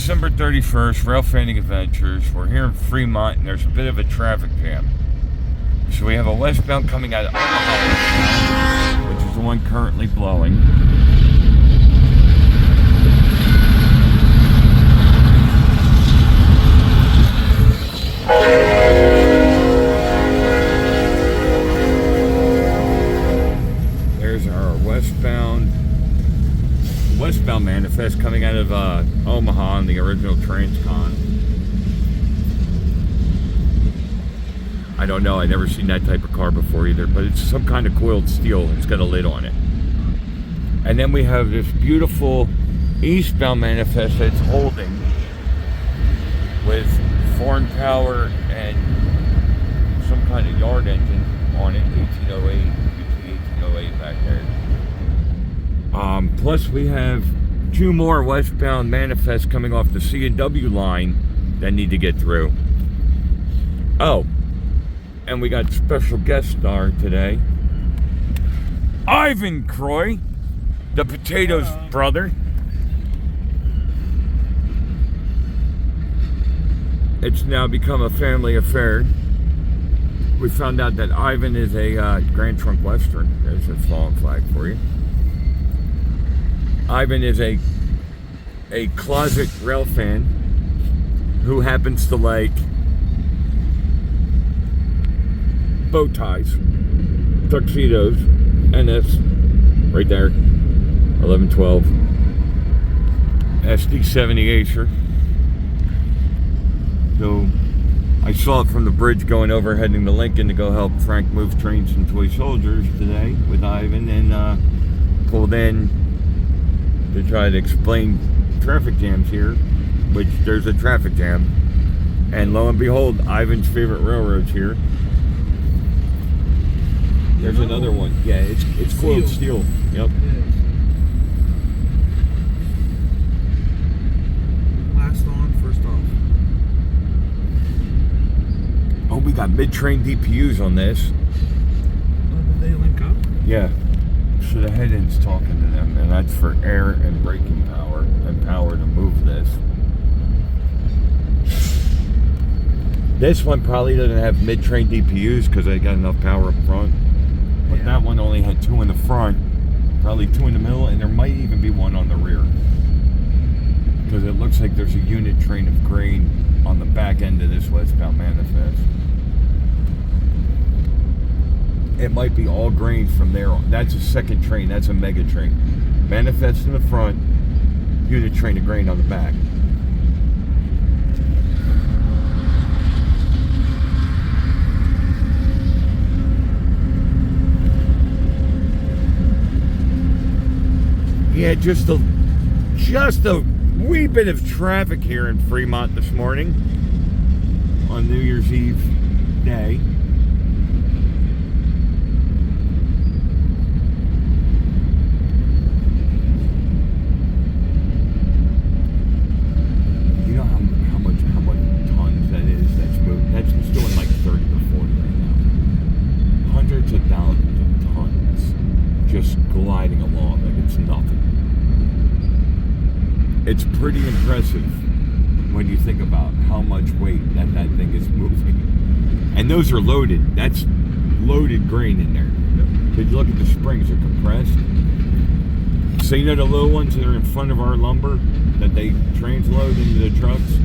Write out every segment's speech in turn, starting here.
December 31st, Railfanning Adventures. We're here in Fremont, and there's a bit of a traffic jam. So we have a westbound coming out of Omaha, which is the one currently blowing. There's our westbound manifest coming out of Omaha on the original Transcon. I don't know, I've never seen that type of car before either, but it's some kind of coiled steel. It's got a lid on it. And then we have this beautiful eastbound manifest that's holding with foreign power and some kind of yard engine on it, 1808, UT 1808 back there. Plus we have two more westbound manifests coming off the C&W line that need to get through. Oh, and we got special guest star today, Ivan Croy, the Potatoes brother. It's now become a family affair. We found out that Ivan is a Grand Trunk Western. There's a fallen flag for you. Ivan is a closet rail fan who happens to like bow ties, tuxedos, and that's right there, 1112 SD70 Acer. So I saw it from the bridge going over, heading to Lincoln to go help Frank move trains and toy soldiers today with Ivan, and pulled in to try to explain traffic jams here, which there's a traffic jam. And lo and behold, Ivan's favorite railroad's here. There's another one. Yeah, it's coiled steel. Yep. Last on, first off. Oh, we got mid-train DPUs on this. Did they link up? Yeah. So the head-end's talking to them, and that's for air and braking power and power to move this. This one probably doesn't have mid-train DPUs because they got enough power up front. But that one only had two in the front, probably two in the middle, and there might even be one on the rear. Because it looks like there's a unit train of grain on the back end of this westbound manifest. It might be all grain from there on. That's a second train. That's a mega train. Manifest in the front, unit train of grain on the back. Yeah, just a wee bit of traffic here in Fremont this morning on New Year's Eve day. Of thousands of tons just gliding along like it's nothing. It's pretty impressive when you think about how much weight that thing is moving. And those are loaded. That's loaded grain in there. Because you look at the springs, they're compressed. So you know the little ones that are in front of our lumber that they transload into the trucks?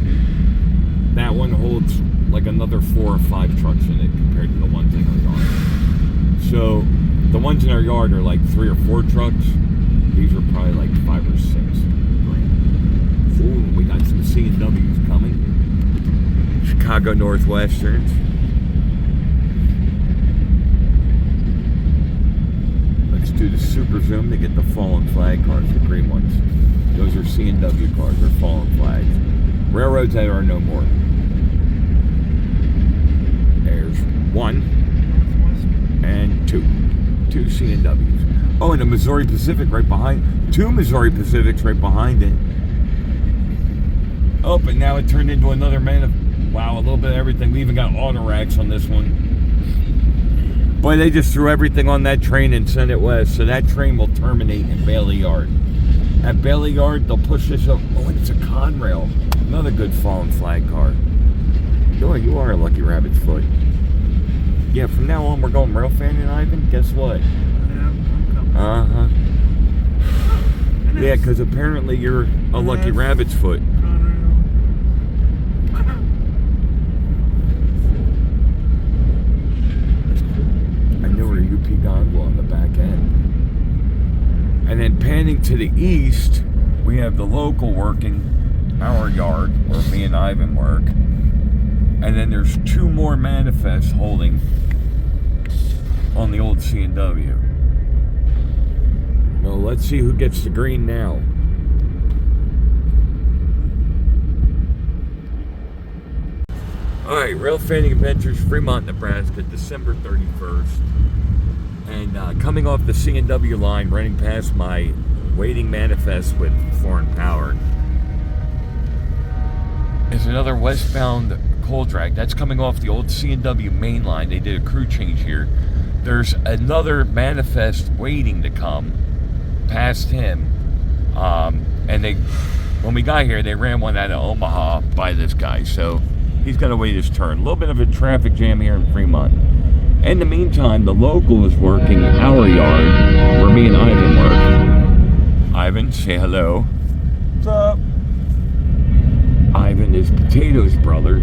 That one holds like another 4 or 5 trucks in it compared to the ones in our yard. So the ones in our yard are like 3 or 4 trucks. These are probably like 5 or 6. Ooh, we got some C&Ws coming. Chicago Northwesterns. Let's do the super zoom to get the fallen flag cars, the green ones. Those are C&W cars, they're fallen flags. Railroads that are no more. There's 1 and 2 C&Ws. Oh, and a Missouri Pacific right behind. 2 Missouri Pacifics right behind it. Oh, but now it turned into another wow, a little bit of everything. We even got auto racks on this one. Boy, they just threw everything on that train and sent it west. So that train will terminate in Bailey Yard. At Bailey Yard, they'll push this up. Oh, it's a Conrail. Another good fallen flag car. You are a lucky rabbit's foot. Yeah, from now on we're going Railfanning, Ivan. Guess what? Yeah, I'm coming. Uh-huh. Yeah, because apparently you're a lucky rabbit's foot. I know we're UP gondola on the back end. And then panning to the east, we have the local working our yard where me and Ivan work. And then there's two more manifests holding on the old C&W. Well, let's see who gets the green now. Alright, Railfanning Adventures, Fremont, Nebraska, December 31st. And coming off the C&W line, running past my waiting manifest with foreign power, is another westbound coal drag. That's coming off the old C&W main line. They did a crew change here. There's another manifest waiting to come past him. And when we got here, they ran one out of Omaha by this guy. So he's got to wait his turn. A little bit of a traffic jam here in Fremont. In the meantime, the local is working our yard where me and Ivan work. Ivan, say hello. What's up? Ivan is Potato's brother.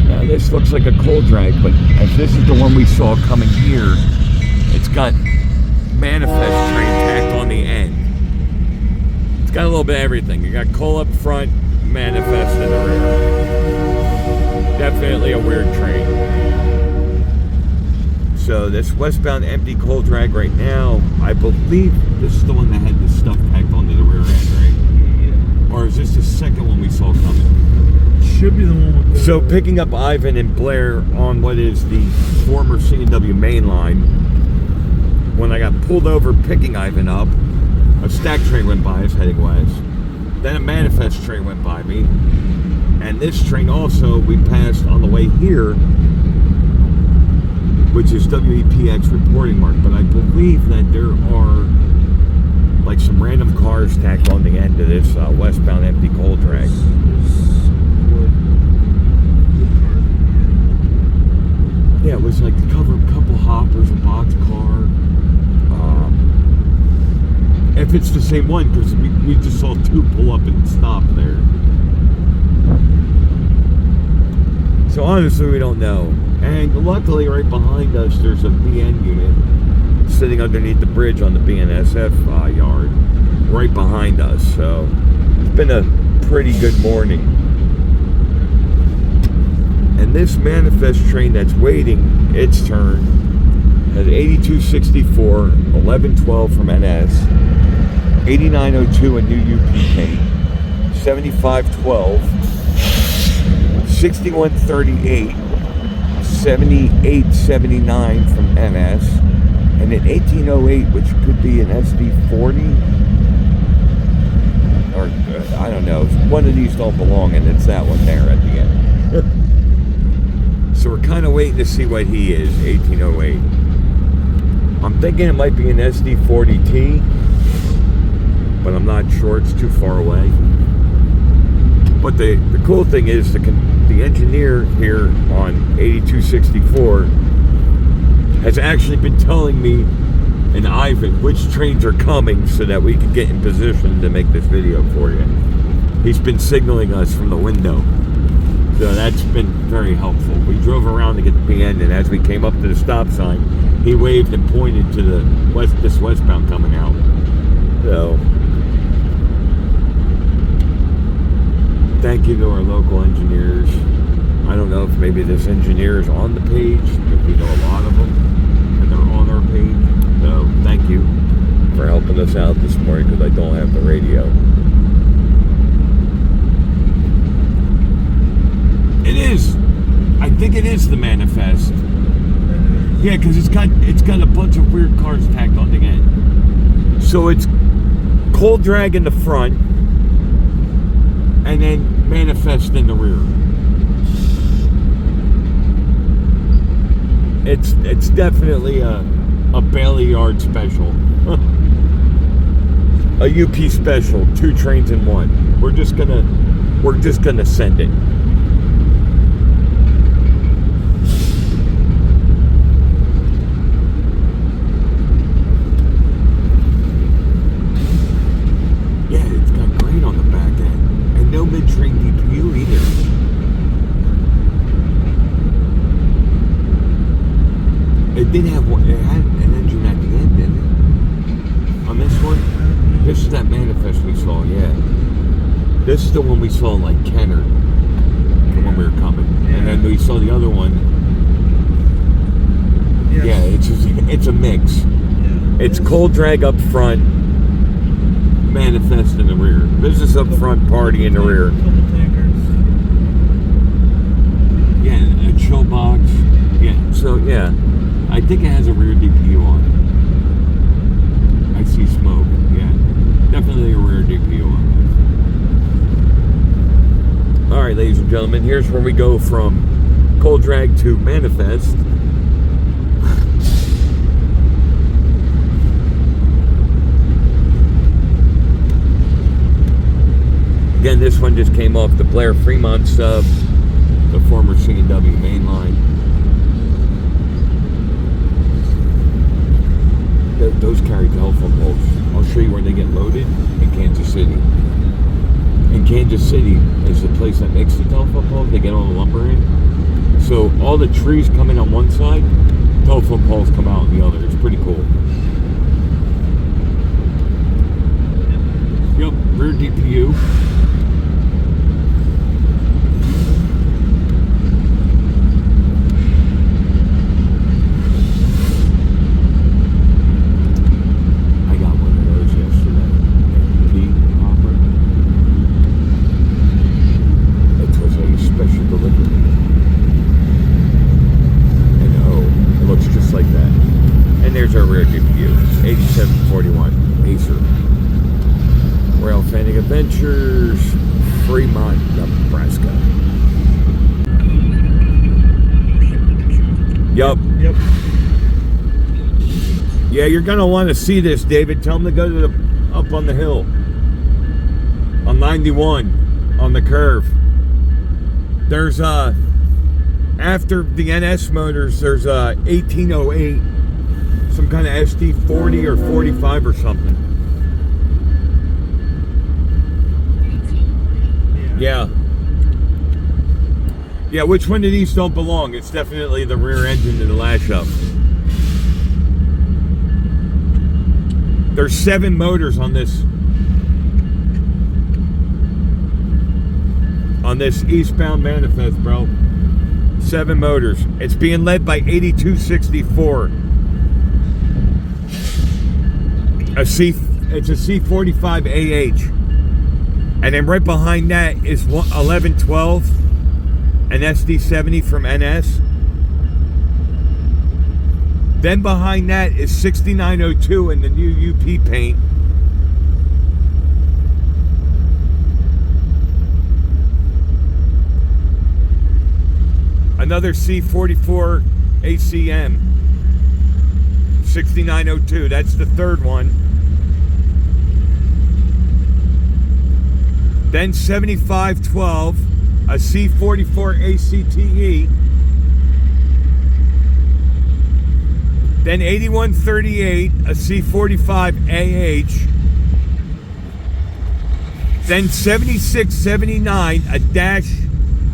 Now this looks like a coal drag, but if this is the one we saw coming here, it's got manifest train tacked on the end. It's got a little bit of everything. You got coal up front, manifest in the rear. Definitely a weird train. So this westbound empty coal drag right now, I believe this is the one that had the stuff tacked onto the rear end, right? Yeah. Or is this the second one we saw coming? Should be the one with the... So picking up Ivan and Blair on what is the former C&W main line, when I got pulled over picking Ivan up, a stack train went by us heading west. Then a manifest train went by me. And this train also we passed on the way here, which is WEPX reporting mark, but I believe that there are like some random cars tacked on the end of this westbound empty coal drag. Yeah, it was like to cover a couple hoppers, a box car. If it's the same one, because we just saw two pull up and stop there. So honestly, we don't know. And luckily, right behind us, there's a BN unit sitting underneath the bridge on the BNSF yard, right behind us. So it's been a pretty good morning. And this manifest train that's waiting its turn has 8264, 1112 from NS, 8902 a new UP paint, 7512, 6138, 7879 from NS, and an 1808, which could be an SD40, or I don't know. One of these don't belong, and it's that one there at the end. So we're kind of waiting to see what he is, 1808. I'm thinking it might be an SD40T, but I'm not sure. It's too far away. But the cool thing is the engineer here on 8264 has actually been telling me and Ivan which trains are coming so that we can get in position to make this video for you. He's been signaling us from the window. So that's been very helpful. We drove around to get the PN, and as we came up to the stop sign, he waved and pointed to this westbound coming out. So thank you to our local engineers. I don't know if maybe this engineer is on the page, but we know a lot of them, and they're on our page. So thank you for helping us out this morning, because I don't have the radio. It is. I think it is the manifest. Yeah, because it's got a bunch of weird cars tacked on the end. So it's coal drag in the front, and then manifest in the rear. It's definitely a a Bailey Yard special. A UP special, 2 trains in 1. We're just gonna send it. Yeah, it's got grain on the back end. And no mid-train DPU either. It did have one, it had an engine at the end, didn't it? On this one? This is that manifest we saw, yeah. This is the one we saw in like Kenner, the one we were coming. Yeah. And then we saw the other one. Yes. Yeah, it's a mix. Yeah. It's cold drag up front, manifest in the rear. Business up front, party in the rear. Couple tankers. Yeah, a chill box. Yeah, so yeah. I think it has a rear DPU on it. I see smoke, yeah. Definitely a rear DPU on it. Alright, ladies and gentlemen, here's where we go from cold drag to manifest. Again, this one just came off the Blair Fremont sub, the former C&W mainline. Those carry telephone poles. I'll show you where they get loaded in Kansas City. In Kansas City is the place that makes the telephone poles. They get all the lumber in. So all the trees come in on one side, telephone poles come out on the other. It's pretty cool. Yep, rear DPU. Railfanning Adventures, Fremont, Nebraska. Yep. Yeah, you're gonna want to see this, David. Tell them to go to up on the hill on 91 on the curve. There's after the NS motors, there's 1808, some kind of SD 40 or 45 or something. Yeah, which one of these don't belong? It's definitely the rear engine and the lash up. There's 7 motors on this eastbound manifest, bro. 7 motors. It's being led by 8264. It's a C45 AH. And then right behind that is 1112, an SD70 from NS. Then behind that is 6902 in the new UP paint. Another C44 ACM, 6902. That's the third one. Then 7512, a C44 ACTE. Then 8138, a C45 AH. Then 7679, a dash,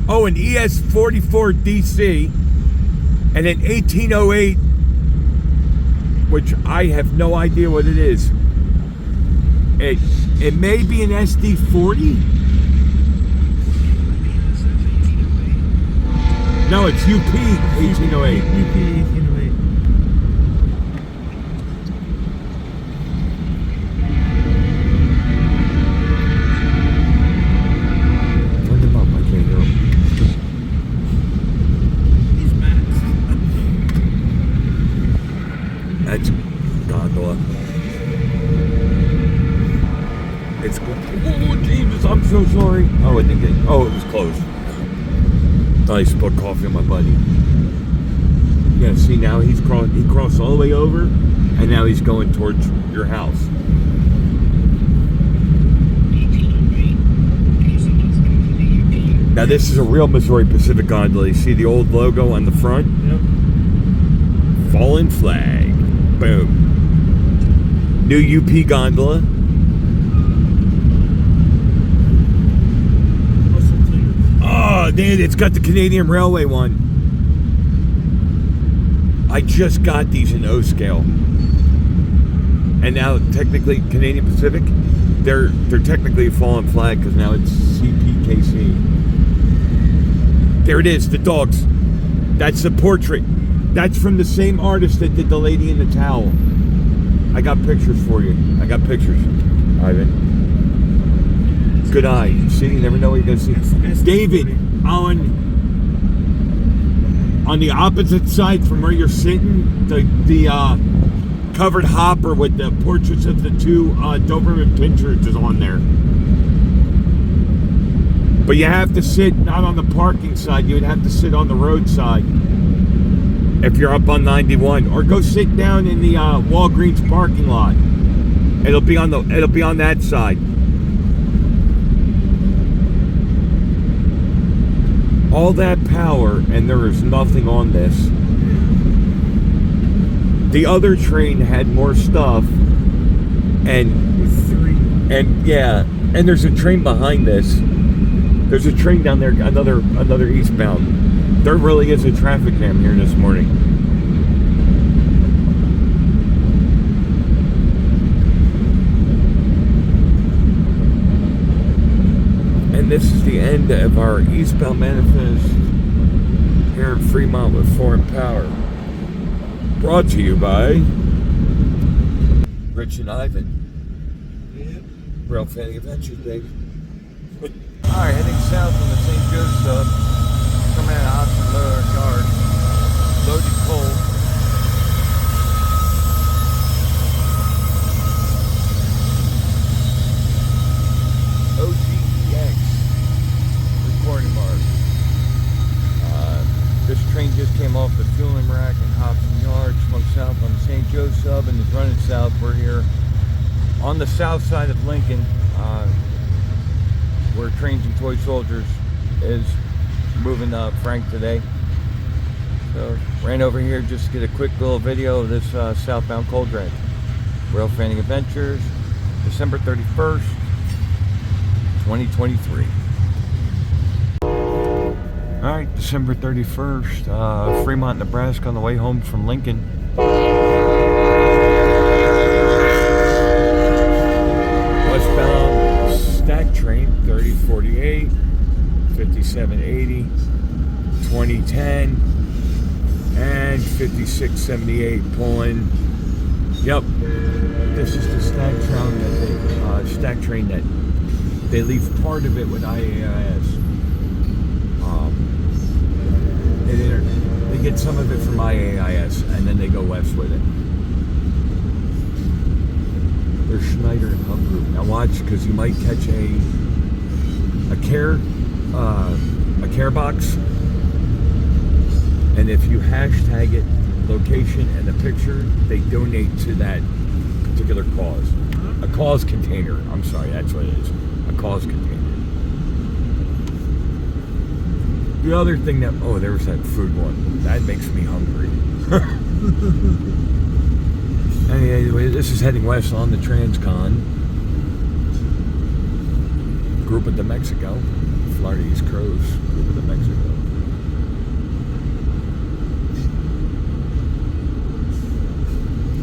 an ES44 DC. And then 1808, which I have no idea what it is. It may be an SD40. No, it's UP 1808. UP 1808. Turn them up, I can't hear them. He's maxed. That's gondola. It's good. Oh, Jesus, I'm so sorry. Oh, it was closed. I spilled coffee on my buddy. Yeah, see now he crossed all the way over. and now he's going towards your house. Now this is a real Missouri Pacific gondola. You see the old logo on the front? Yep. Fallen flag. Boom. New UP gondola. Oh, dude, it's got the Canadian Railway one. I just got these in O scale. And now technically Canadian Pacific, they're technically a fallen flag because now it's CPKC. There it is, the dogs. That's the portrait. That's from the same artist that did the lady in the towel. I got pictures for you. I got pictures, Ivan. Good eye. See, you never know what you're going to see. David, on the opposite side from where you're sitting, the covered hopper with the portraits of the two Doberman pinchers is on there. But you have to sit not on the parking side. You would have to sit on the road side if you're up on 91, or go sit down in the Walgreens parking lot. It'll be on that side. All that power, and there is nothing on this. The other train had more stuff, and there's a train behind this. There's a train down there, another eastbound. There really is a traffic jam here this morning. And this is the end of our eastbound manifest here in Fremont with Foreign Power. Brought to you by Rich and Ivan. Yep. Railfanning Adventures, baby. Alright, heading south on the St. Joe sub. Coming out of the lower yard. Loaded coal. OGEX. Recording mark. This train just came off the fueling rack in Hobson Yard, swung south on the St. Joe sub, and is running south. We're here on the south side of Lincoln, where Trains and Toy Soldiers is moving Frank today. So ran over here just to get a quick little video of this southbound coal drag. Railfanning Adventures, December 31st, 2023. Alright, December 31st, Fremont, Nebraska, on the way home from Lincoln. Westbound stack train 3048, 5780, 2010, and 5678 pulling. Yep, this is the stack train that they leave part of it with IAIS. They get some of it from IAIS, and then they go west with it. There's Schneider and Hub Group. Now watch, because you might catch a care box, and if you hashtag it, location and a picture, they donate to that particular cause. A cause container. I'm sorry, that's what it is. A cause container. The other thing that, oh, there was that food one. That makes me hungry. Anyway, this is heading west on the Transcon. Grupo de Mexico. Florida East Crows. Grupo de Mexico.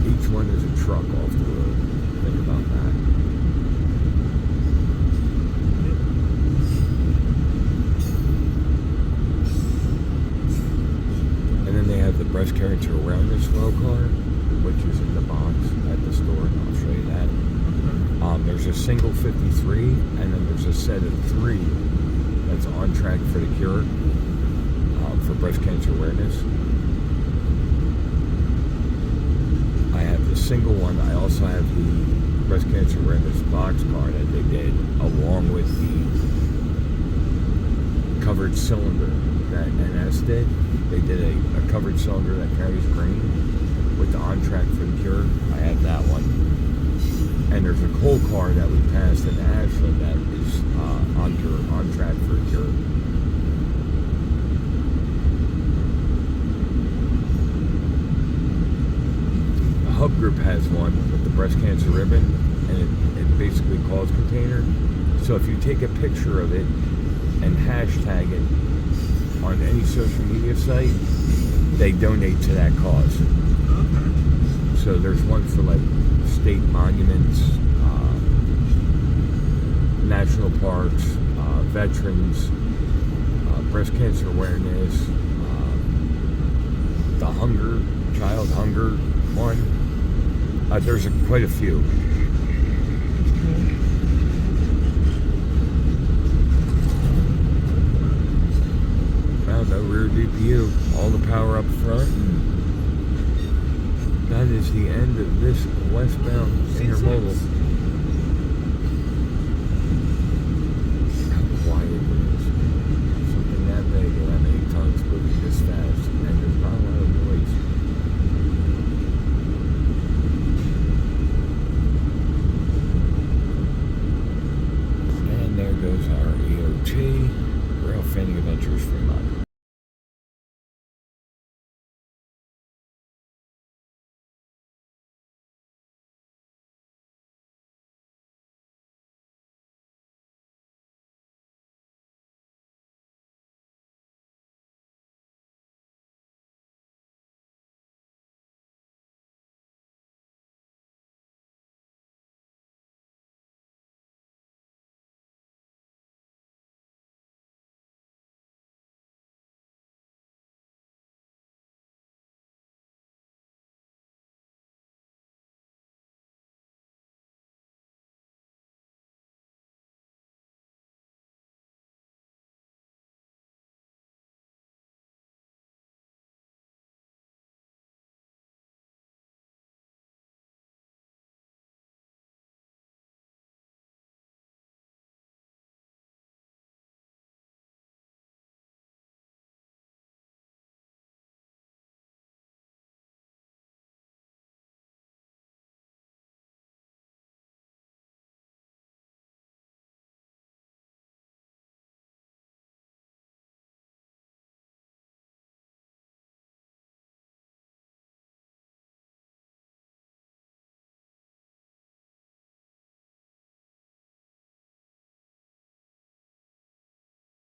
Each one is a truck off the road. Think about that. And then they have the breast cancer awareness slow car, which is in the box at the store, and I'll show you that. There's a single 53, and then there's a set of 3 that's on track for the cure, for breast cancer awareness. I have the single one. I also have the breast cancer awareness box car that they did, along with the covered cylinder that NS did. They did a covered cylinder that carries grain with the on track for the cure. have that one. And there's a coal car that we passed in Ashland that is on track for a cure. The Hub Group has one with the breast cancer ribbon, and it basically calls container. So if you take a picture of it and hashtag it on any social media site, they donate to that cause. Okay. So there's one for like state monuments, national parks, veterans, breast cancer awareness, the child hunger one. There's quite a few. Wow, no rear DPU, all the power up front. That is the end of this westbound intermodal.